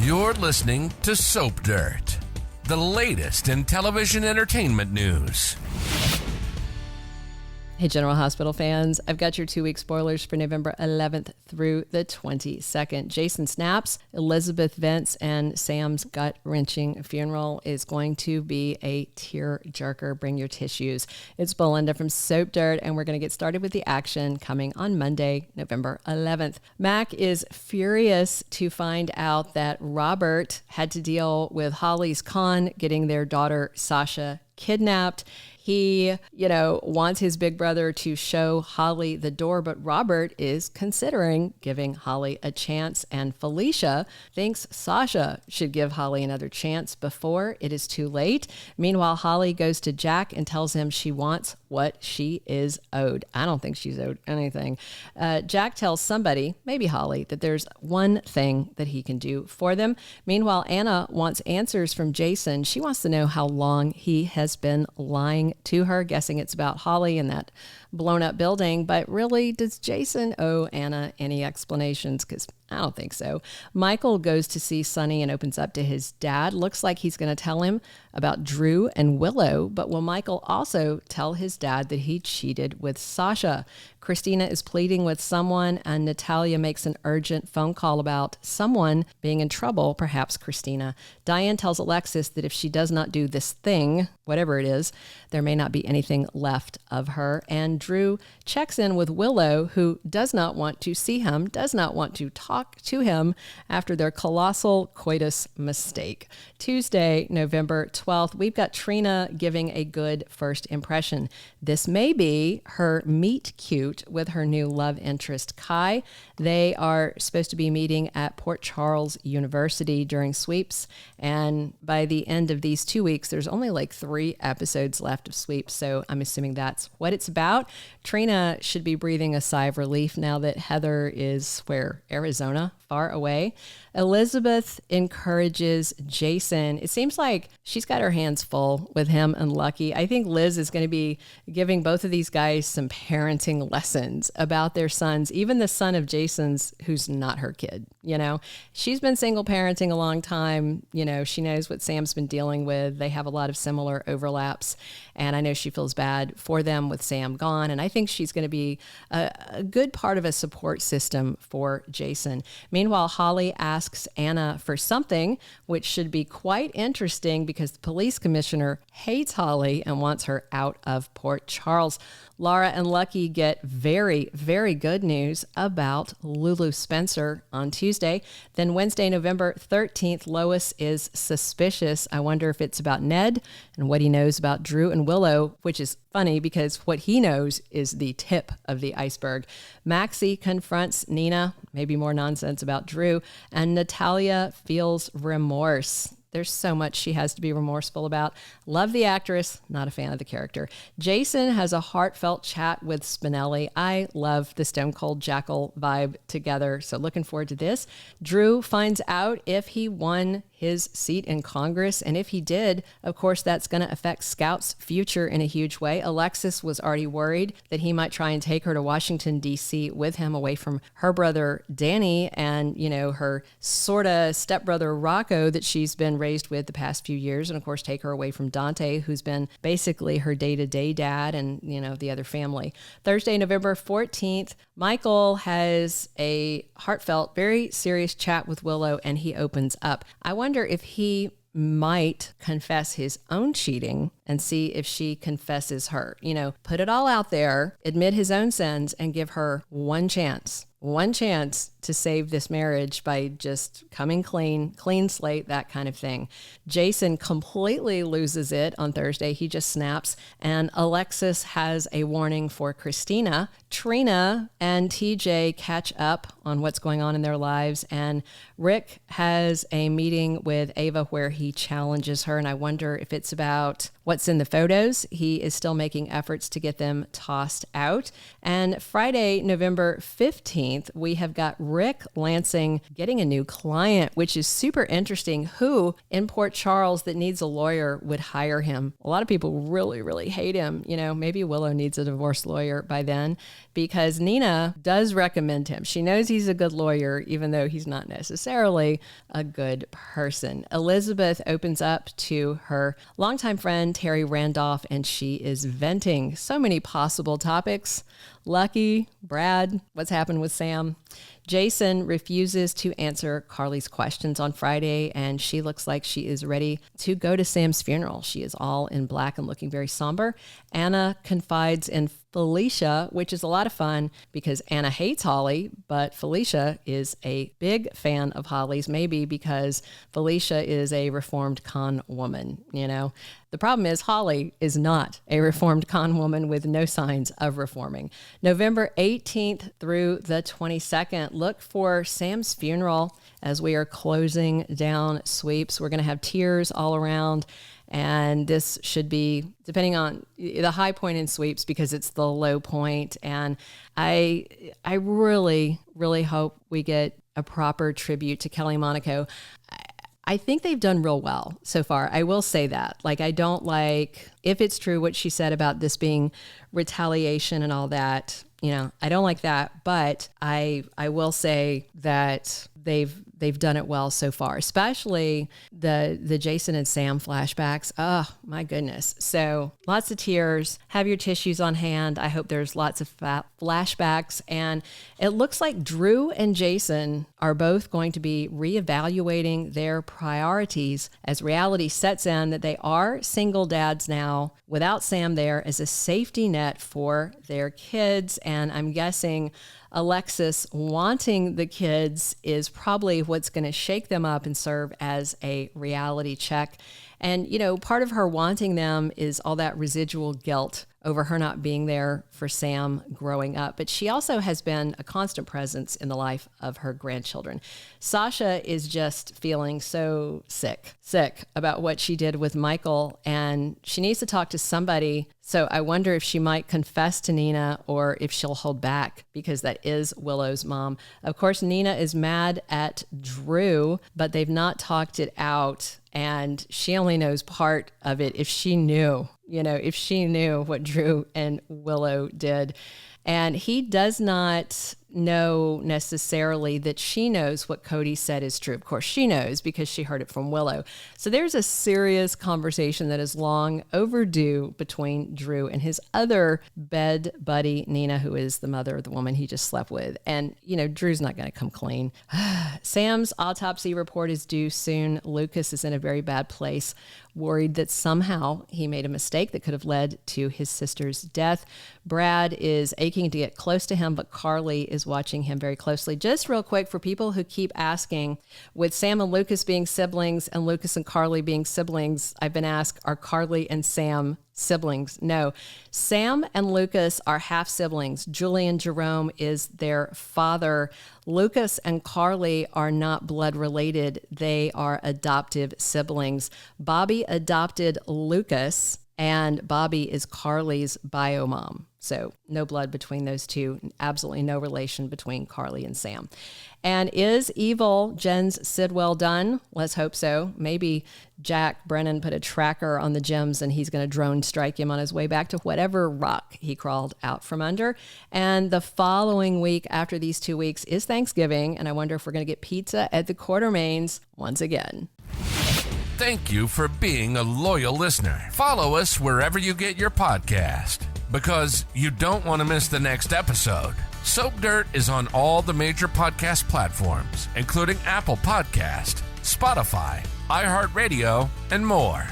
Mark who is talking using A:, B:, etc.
A: You're listening to Soap Dirt, the latest in television entertainment news.
B: Hey, General Hospital fans, I've got your 2-week spoilers for November 11th through the 22nd. Jason snaps, Elizabeth vents, and Sam's gut-wrenching funeral is going to be a tear-jerker. Bring your tissues. It's Belinda from Soap Dirt, and we're going to get started with the action coming on Monday, November 11th. Mac is furious to find out that Robert had to deal with Holly's con getting their daughter, Sasha, kidnapped. He, wants his big brother to show Holly the door, but Robert is considering giving Holly a chance, and Felicia thinks Sasha should give Holly another chance before it is too late. Meanwhile, Holly goes to Jack and tells him she wants what she is owed. I don't think she's owed anything. Jack tells somebody, maybe Holly, that there's one thing that he can do for them. Meanwhile, Anna wants answers from Jason. She wants to know how long he has been lying to her, guessing it's about Holly and that blown up building. But really, does Jason owe Anna any explanations? Because I don't think so. Michael goes to see Sonny and opens up to his dad. Looks like he's going to tell him about Drew and Willow, but will Michael also tell his dad that he cheated with Sasha? Christina is pleading with someone, and Natalia makes an urgent phone call about someone being in trouble, perhaps Christina. Diane tells Alexis that if she does not do this thing, whatever it is, there may not be anything left of her. And Drew checks in with Willow, who does not want to see him, does not want to talk to him after their colossal coitus mistake. Tuesday, November 12th, we've got Trina giving a good first impression. This may be her meet cute with her new love interest, Kai. They are supposed to be meeting at Port Charles University during sweeps, and by the end of these 2 weeks, there's only like 3 episodes left of sweeps, so I'm assuming that's what it's about. Trina should be breathing a sigh of relief now that Heather is, Arizona, far away. Elizabeth encourages Jason. It seems like she's got her hands full with him and Lucky. I think Liz is going to be giving both of these guys some parenting lessons about their sons, even the son of Jason's who's not her kid. She's been single parenting a long time. She knows what Sam's been dealing with. They have a lot of similar overlaps, and I know she feels bad for them with Sam gone, and I think she's going to be a good part of a support system for Jason. Meanwhile, Holly asks Anna for something, which should be quite interesting because the police commissioner hates Holly and wants her out of Port Charles. Laura and Lucky get very, very good news about Lulu Spencer on Tuesday. Then Wednesday, November 13th, Lois is suspicious. I wonder if it's about Ned and what he knows about Drew and Willow, which is funny because what he knows is the tip of the iceberg. Maxie confronts Nina, maybe more nonsense about Drew, and Natalia feels remorse. There's so much she has to be remorseful about. Love the actress, not a fan of the character. Jason has a heartfelt chat with Spinelli. I love the Stone Cold Jackal vibe together, so looking forward to this. Drew finds out if he won his seat in Congress, and if he did, of course, that's going to affect Scout's future in a huge way. Alexis was already worried that he might try and take her to Washington, D.C. with him, away from her brother, Danny, and, her sort of stepbrother, Rocco, that she's been raised with the past few years, and of course, take her away from Dante, who's been basically her day-to-day dad, and, the other family. Thursday, November 14th, Michael has a heartfelt, very serious chat with Willow, and he opens up. I wonder if he might confess his own cheating and see if she confesses her. Put it all out there, admit his own sins, and give her one chance to save this marriage by just coming clean slate, that kind of thing. Jason completely loses it on Thursday. He just snaps. And Alexis has a warning for Christina. Trina and TJ catch up on what's going on in their lives. And Rick has a meeting with Ava where he challenges her. And I wonder if it's about what's in the photos. He is still making efforts to get them tossed out. And Friday, November 15th, we have got Rick Lansing getting a new client, which is super interesting. Who in Port Charles that needs a lawyer would hire him? A lot of people really, really hate him. You know, maybe Willow needs a divorce lawyer by then, because Nina does recommend him. She knows he's a good lawyer, even though he's not necessarily a good person. Elizabeth opens up to her longtime friend, Terry Randolph, and she is venting so many possible topics. Lucky, Brad, what's happened with Sam? Jason refuses to answer Carly's questions on Friday, and she looks like she is ready to go to Sam's funeral. She is all in black and looking very somber. Anna confides in Felicia, which is a lot of fun because Anna hates Holly, but Felicia is a big fan of Holly's, maybe because Felicia is a reformed con woman, you know. The problem is Holly is not a reformed con woman with no signs of reforming. November 18th through the 22nd, look for Sam's funeral as we are closing down sweeps. We're going to have tears all around. And this should be, depending on the high point in sweeps, because it's the low point. And I really, really hope we get a proper tribute to Kelly Monaco. I think they've done real well so far. I will say that. Like, I don't like, if it's true what she said about this being retaliation and all that, you know, I don't like that. But I will say that they've done it well so far, especially the Jason and Sam flashbacks. Oh my goodness. So lots of tears. Have your tissues on hand. I hope there's lots of flashbacks. And it looks like Drew and Jason are both going to be reevaluating their priorities as reality sets in that they are single dads now without Sam there as a safety net for their kids. And I'm guessing Alexis wanting the kids is probably what's going to shake them up and serve as a reality check. And, you know, part of her wanting them is all that residual guilt over her not being there for Sam growing up. But she also has been a constant presence in the life of her grandchildren. Sasha is just feeling so sick about what she did with Michael, and she needs to talk to somebody. So I wonder if she might confess to Nina or if she'll hold back, because that is Willow's mom. Of course, Nina is mad at Drew, but they've not talked it out. And she only knows part of it if she knew what Drew and Willow did. And he does not know necessarily that she knows what Cody said is true. Of course, she knows because she heard it from Willow. So there's a serious conversation that is long overdue between Drew and his other bed buddy, Nina, who is the mother of the woman he just slept with. And, you know, Drew's not going to come clean. Sam's autopsy report is due soon. Lucas is in a very bad place, worried that somehow he made a mistake that could have led to his sister's death. Brad is aching to get close to him, but Carly is watching him very closely. Just real quick, for people who keep asking, with Sam and Lucas being siblings and Lucas and Carly being siblings, I've been asked, are Carly and Sam siblings? No. Sam and Lucas are half siblings. Julian Jerome is their father. Lucas and Carly are not blood related. They are adoptive siblings. Bobby adopted Lucas, and Bobby is Carly's bio mom. So no blood between those two. Absolutely no relation between Carly and Sam. And is evil Jen's Sidwell done? Let's hope so. Maybe Jack Brennan put a tracker on the gems and he's going to drone strike him on his way back to whatever rock he crawled out from under. And the following week after these 2 weeks is Thanksgiving. And I wonder if we're going to get pizza at the Quartermains once again.
A: Thank you for being a loyal listener. Follow us wherever you get your podcast, because you don't want to miss the next episode. Soap Dirt is on all the major podcast platforms, including Apple Podcast, Spotify, iHeartRadio, and more.